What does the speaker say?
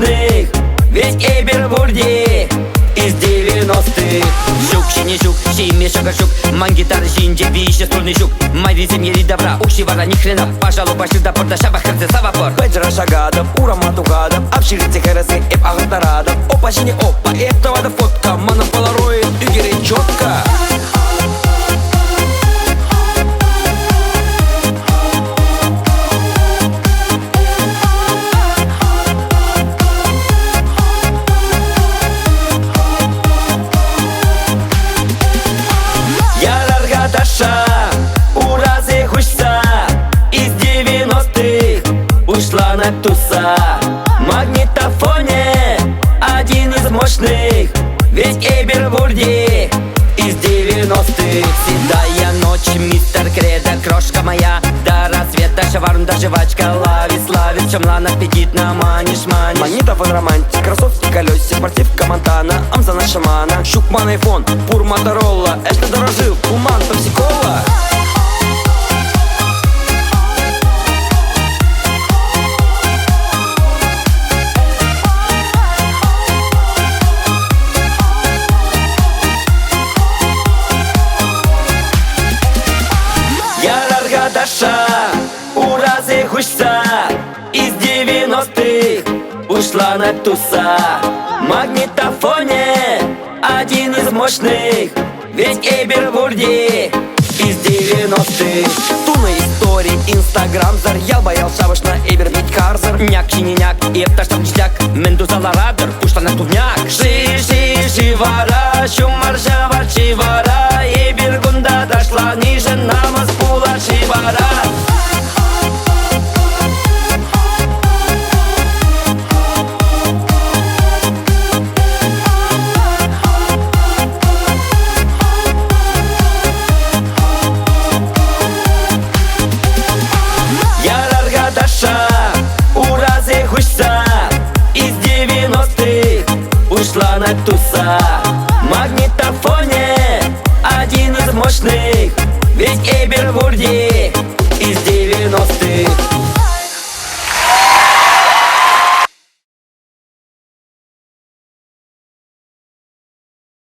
мощных, ведь Эйбервурди из 90-х. Щук, не щук, щиме шагашук, мангитар жинже вище струнный щук. Майри земли добра, укшивара ни хрена. Пожалуй, башир да порта шабах херце савапор. Беджера шагадов, ураматугадов, обширицы херасы, эп агатарадов. Опа, жини, опа, этого да фотка, манов полароид, игры четко. Уразы хушса из 90-х ушла на туса. Магнитофоне один из мощных, ведь Эйбервурди из 90-х. Седая ночь, мистер Кредо, крошка моя, до рассвета шаварм, жвачка ловит, славит, чемлан аппетит на маниш. Магнитофон романтик, кроссовки колесик, спортивка Монтана, Амзана шамана, Шукман айфон, Пур Моторола, Эшли дорожил, Уман Пепси-кола. Уразы хушса из 90-х ушла на туса. Магнитофоне один из мощных, ведь Эйбервурди из 90-х. Туна истории, инстаграм, зарял, боял шабаш на Эйбер, ведь Карзер. Няк, чининяк, епта штаб ништяк, Мендуза радер, ушла на тувняк. Шивара, шумар, жавар, чивара, Эйбергунда дошла ниже, намаз пула, шивара. Уразы хушса из 90-х ушла на туса. Магнитофоне один из мощных, ведь Эйбервурди